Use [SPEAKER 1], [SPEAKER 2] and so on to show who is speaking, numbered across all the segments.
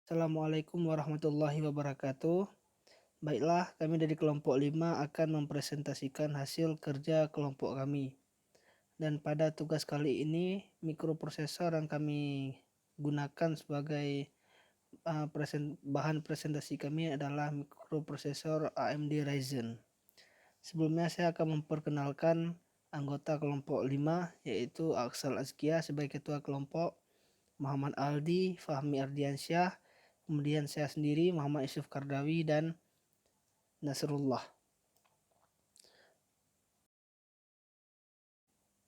[SPEAKER 1] Assalamualaikum warahmatullahi wabarakatuh. Baiklah, kami dari kelompok 5 akan mempresentasikan hasil kerja kelompok kami. Dan pada tugas kali ini, mikroprosesor yang kami gunakan sebagai bahan presentasi kami adalah mikroprosesor AMD Ryzen. Sebelumnya saya akan memperkenalkan anggota kelompok 5, yaitu Aksal Azkia sebagai ketua kelompok, Muhammad Aldi, Fahmi Ardiansyah, kemudian saya sendiri Muhammad Yusuf Kardawi dan Nasrullah.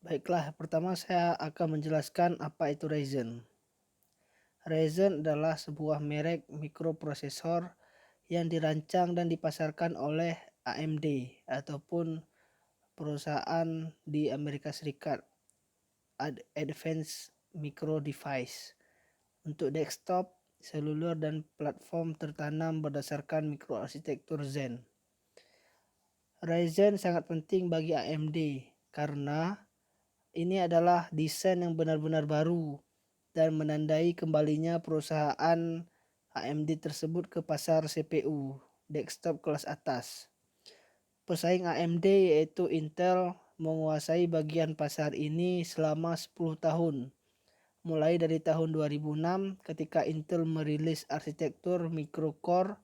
[SPEAKER 1] Baiklah, pertama saya akan menjelaskan apa itu Ryzen. Ryzen adalah sebuah merek mikroprosesor yang dirancang dan dipasarkan oleh AMD ataupun perusahaan di Amerika Serikat, Advanced Micro Device, untuk desktop, seluler, dan platform tertanam berdasarkan mikroarsitektur Zen. Ryzen sangat penting bagi AMD karena ini adalah desain yang benar-benar baru dan menandai kembalinya perusahaan AMD tersebut ke pasar CPU desktop kelas atas. Pesaing AMD yaitu Intel menguasai bagian pasar ini selama 10 tahun. Mulai dari tahun 2006 ketika Intel merilis arsitektur micro-core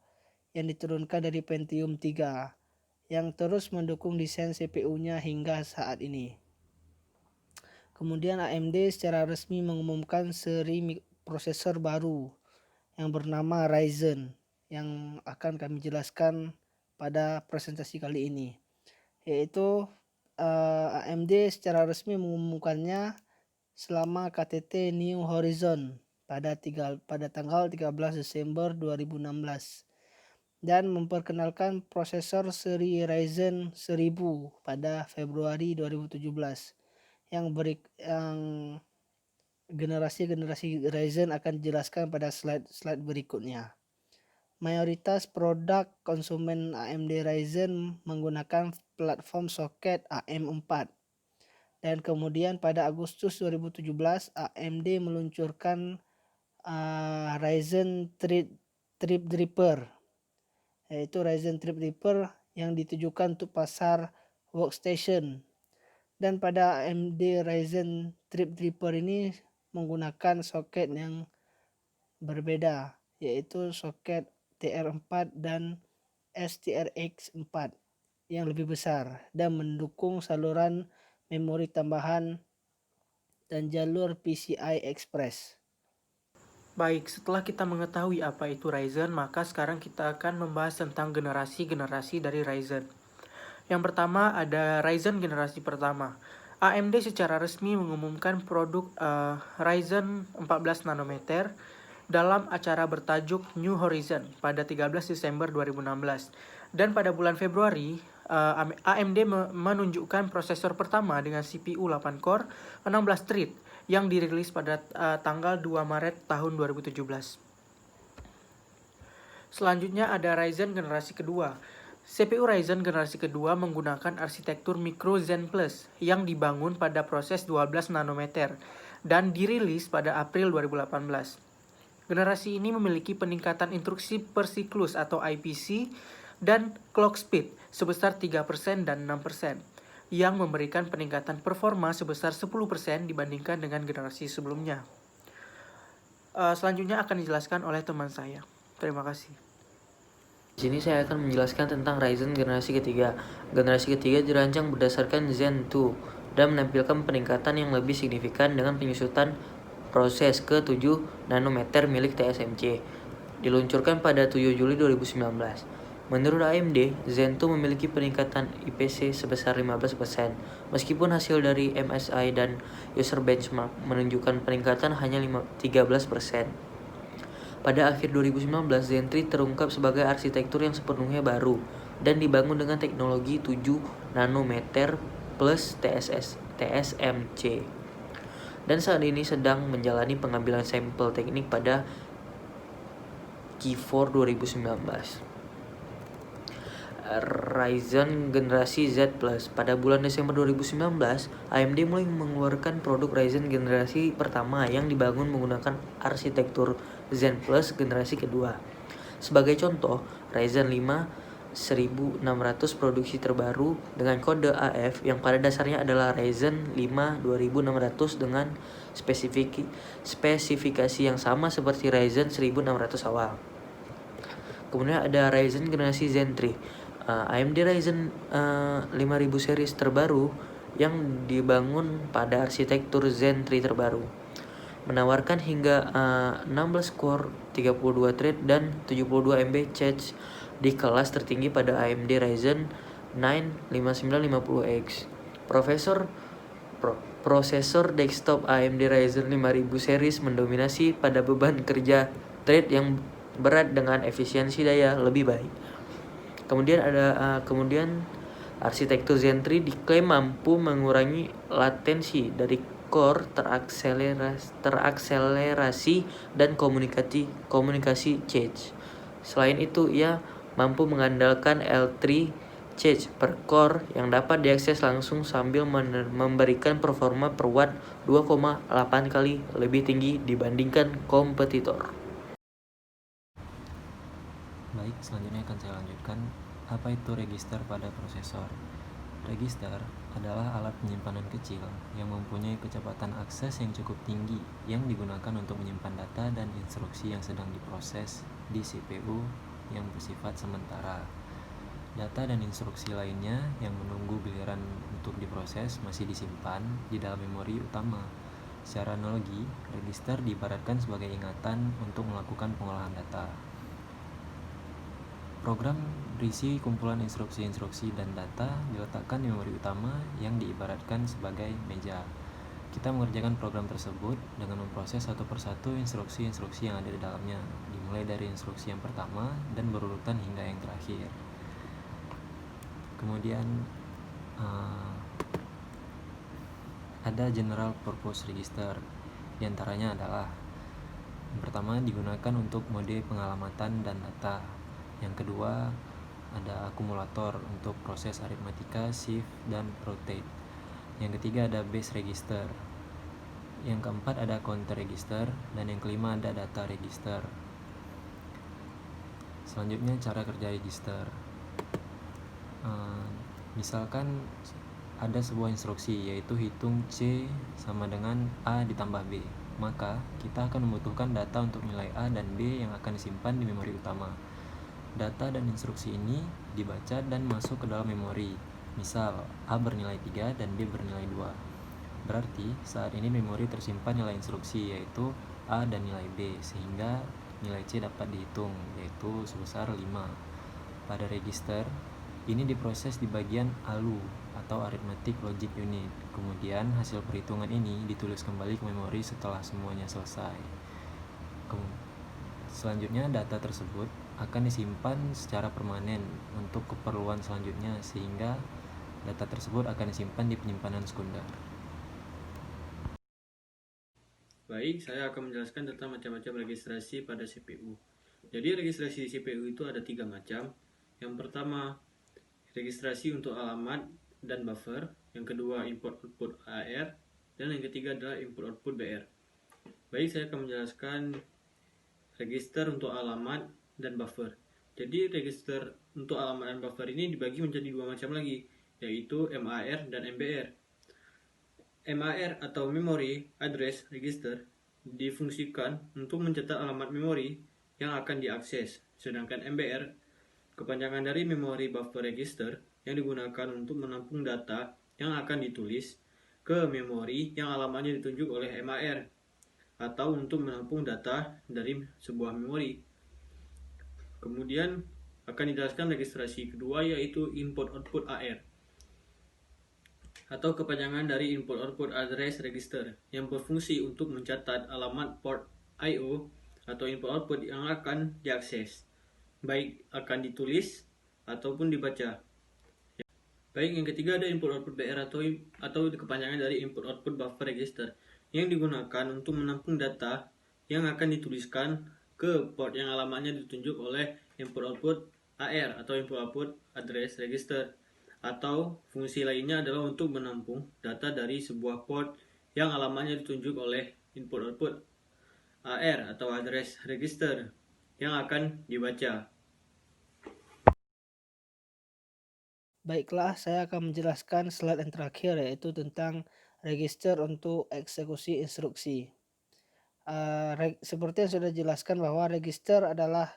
[SPEAKER 1] yang diturunkan dari Pentium 3 yang terus mendukung desain CPU-nya hingga saat ini. Kemudian AMD secara resmi mengumumkan seri prosesor baru yang bernama Ryzen yang akan kami jelaskan pada presentasi kali ini, yaitu AMD secara resmi mengumumkannya selama KTT New Horizon pada tanggal 13 Desember 2016 dan memperkenalkan prosesor seri Ryzen 1000 pada Februari 2017 yang generasi Ryzen akan dijelaskan pada slide berikutnya. Mayoritas produk konsumen AMD Ryzen menggunakan platform soket AM4. Dan kemudian pada Agustus 2017 AMD meluncurkan Ryzen Threadripper, yaitu Ryzen Threadripper yang ditujukan untuk pasar workstation. Dan pada AMD Ryzen Threadripper ini menggunakan soket yang berbeda, yaitu soket TR4 dan STRX4 yang lebih besar dan mendukung saluran memori tambahan dan jalur PCI Express.
[SPEAKER 2] Baik, setelah kita mengetahui apa itu Ryzen, maka sekarang kita akan membahas tentang generasi-generasi dari Ryzen. Yang pertama ada Ryzen generasi pertama. AMD secara resmi mengumumkan produk Ryzen 14 nanometer dalam acara bertajuk New Horizon pada 13 Desember 2016. Dan pada bulan Februari, AMD menunjukkan prosesor pertama dengan CPU 8 core 16 thread yang dirilis pada tanggal 2 Maret tahun 2017. Selanjutnya ada Ryzen generasi kedua. CPU Ryzen generasi kedua menggunakan arsitektur Micro Zen Plus yang dibangun pada proses 12 nanometer dan dirilis pada April 2018. Generasi ini memiliki peningkatan instruksi per siklus atau IPC dan clock speed sebesar 3% dan 6%, yang memberikan peningkatan performa sebesar 10% dibandingkan dengan generasi sebelumnya. Selanjutnya akan dijelaskan oleh teman saya. Terima kasih.
[SPEAKER 3] Di sini saya akan menjelaskan tentang Ryzen generasi ketiga. Generasi ketiga dirancang berdasarkan Zen 2 dan menampilkan peningkatan yang lebih signifikan dengan penyusutan proses ke 7 nanometer milik TSMC. Diluncurkan pada 7 Juli 2019. Menurut AMD, Zen 2 memiliki peningkatan IPC sebesar 15%, meskipun hasil dari MSI dan user benchmark menunjukkan peningkatan hanya 13%. Pada akhir 2019, Zen 3 terungkap sebagai arsitektur yang sepenuhnya baru dan dibangun dengan teknologi 7 nanometer plus TSMC. Dan saat ini sedang menjalani pengambilan sampel teknik pada Q4 2019. Ryzen generasi Z+. Pada bulan Desember 2019, AMD mulai mengeluarkan produk Ryzen generasi pertama yang dibangun menggunakan arsitektur Zen Plus generasi kedua. Sebagai contoh, Ryzen 5 1600 produksi terbaru dengan kode AF yang pada dasarnya adalah Ryzen 5 2600 dengan spesifikasi yang sama seperti Ryzen 1600 awal. Kemudian ada Ryzen generasi Zen 3. AMD Ryzen 5000 series terbaru yang dibangun pada arsitektur Zen 3 terbaru, menawarkan hingga 16 core, 32 thread, dan 72 MB cache di kelas tertinggi pada AMD Ryzen 9 5950X. Prosesor desktop AMD Ryzen 5000 series mendominasi pada beban kerja thread yang berat dengan efisiensi daya lebih baik. Kemudian arsitektur Zen 3 diklaim mampu mengurangi latensi dari core terakselerasi dan komunikasi cache. Selain itu, ia mampu mengandalkan L3 cache per core yang dapat diakses langsung sambil memberikan performa per watt 2,8 kali lebih tinggi dibandingkan kompetitor.
[SPEAKER 4] Baik, selanjutnya akan saya lanjutkan apa itu register pada prosesor. Register adalah alat penyimpanan kecil yang mempunyai kecepatan akses yang cukup tinggi yang digunakan untuk menyimpan data dan instruksi yang sedang diproses di CPU yang bersifat sementara. Data dan instruksi lainnya yang menunggu giliran untuk diproses masih disimpan di dalam memori utama. Secara analogi, register diibaratkan sebagai ingatan untuk melakukan pengolahan data. Program berisi kumpulan instruksi-instruksi dan data diletakkan di memori utama yang diibaratkan sebagai meja. Kita mengerjakan program tersebut dengan memproses satu persatu instruksi-instruksi yang ada di dalamnya, dimulai dari instruksi yang pertama dan berurutan hingga yang terakhir. Kemudian ada general purpose register. Di antaranya adalah yang pertama digunakan untuk mode pengalamatan dan data. Yang kedua ada akumulator untuk proses aritmatika, shift, dan rotate. Yang ketiga ada base register. Yang keempat ada counter register, dan yang kelima ada data register. Selanjutnya cara kerja register. Misalkan ada sebuah instruksi yaitu hitung C sama dengan A ditambah B, maka kita akan membutuhkan data untuk nilai A dan B yang akan disimpan di memori utama. Data dan instruksi ini dibaca dan masuk ke dalam memori. Misal, A bernilai 3 dan B bernilai 2. Berarti, saat ini memori tersimpan nilai instruksi yaitu A dan nilai B, sehingga nilai C dapat dihitung, yaitu sebesar 5. Pada register, ini diproses di bagian ALU atau Arithmetic Logic Unit. Kemudian, hasil perhitungan ini ditulis kembali ke memori setelah semuanya selesai. Selanjutnya, data tersebut akan disimpan secara permanen untuk keperluan selanjutnya, sehingga data tersebut akan disimpan di penyimpanan sekunder.
[SPEAKER 2] Baik, saya akan menjelaskan tentang macam-macam registrasi pada CPU. Jadi registrasi CPU itu ada 3 macam. Yang pertama, registrasi untuk alamat dan buffer. Yang kedua, input-output AR. Dan yang ketiga adalah input-output BR. Baik, saya akan menjelaskan register untuk alamat dan buffer. Jadi register untuk alamat dan buffer ini dibagi menjadi 2 macam lagi, yaitu MAR dan MBR. MAR atau Memory Address Register difungsikan untuk mencetak alamat memori yang akan diakses, sedangkan MBR kepanjangan dari Memory Buffer Register yang digunakan untuk menampung data yang akan ditulis ke memori yang alamatnya ditunjuk oleh MAR, atau untuk menampung data dari sebuah memori. Kemudian akan dijelaskan registrasi kedua, yaitu input-output AR atau kepanjangan dari input-output address register yang berfungsi untuk mencatat alamat port I/O atau input-output yang akan diakses, baik akan ditulis ataupun dibaca. Baik, yang ketiga ada input-output BR atau kepanjangan dari input-output buffer register yang digunakan untuk menampung data yang akan dituliskan ke port yang alamatnya ditunjuk oleh input-output
[SPEAKER 5] AR atau input-output address register, atau fungsi lainnya adalah untuk menampung data dari sebuah port yang alamatnya ditunjuk oleh input-output AR atau address register yang akan dibaca.
[SPEAKER 1] Baiklah, saya akan menjelaskan slide yang terakhir, yaitu tentang register untuk eksekusi instruksi. Seperti yang sudah dijelaskan bahwa register adalah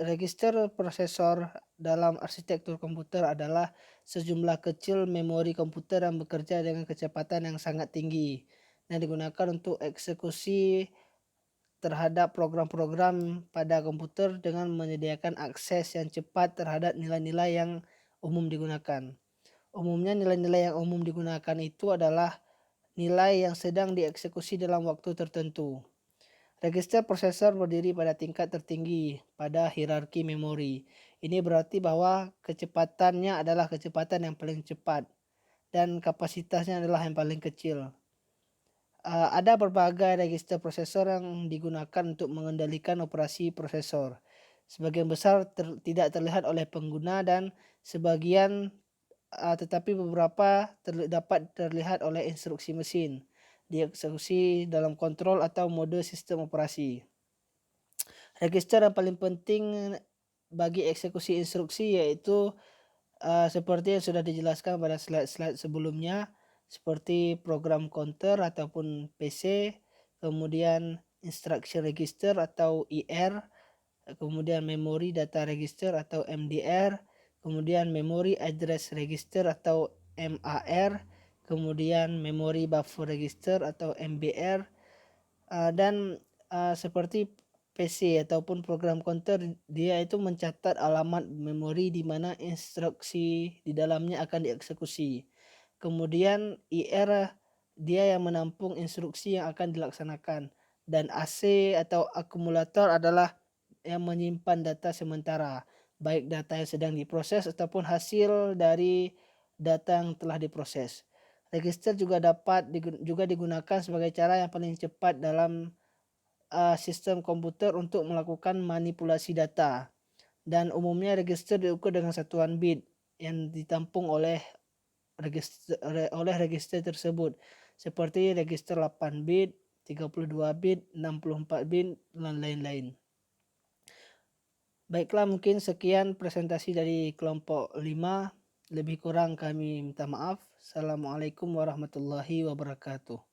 [SPEAKER 1] register prosesor dalam arsitektur komputer adalah sejumlah kecil memori komputer yang bekerja dengan kecepatan yang sangat tinggi dan digunakan untuk eksekusi terhadap program-program pada komputer dengan menyediakan akses yang cepat terhadap nilai-nilai yang umum digunakan. Umumnya nilai-nilai yang umum digunakan itu adalah nilai yang sedang dieksekusi dalam waktu tertentu. Register prosesor berdiri pada tingkat tertinggi pada hierarki memori. Ini berarti bahwa kecepatannya adalah kecepatan yang paling cepat dan kapasitasnya adalah yang paling kecil. Ada berbagai register prosesor yang digunakan untuk mengendalikan operasi prosesor. Sebagian besar tidak terlihat oleh pengguna dan sebagian tetapi beberapa dapat terlihat oleh instruksi mesin dieksekusi dalam kontrol atau mode sistem operasi. Register yang paling penting bagi eksekusi instruksi yaitu seperti yang sudah dijelaskan pada slide-slide sebelumnya, seperti program counter ataupun PC, kemudian instruction register atau IR, kemudian memory data register atau MDR, kemudian memory address register atau MAR, kemudian memory buffer register atau MBR, dan seperti PC ataupun program counter, dia itu mencatat alamat memori di mana instruksi di dalamnya akan dieksekusi. Kemudian IR dia yang menampung instruksi yang akan dilaksanakan, dan AC atau akumulator adalah yang menyimpan data sementara, baik data yang sedang diproses ataupun hasil dari data yang telah diproses. Register juga dapat digunakan sebagai cara yang paling cepat dalam sistem komputer untuk melakukan manipulasi data, dan umumnya register diukur dengan satuan bit yang ditampung oleh register tersebut, seperti register 8 bit, 32 bit, 64 bit, dan lain-lain. Baiklah, mungkin sekian presentasi dari kelompok 5. Lebih kurang kami minta maaf. Assalamualaikum warahmatullahi wabarakatuh.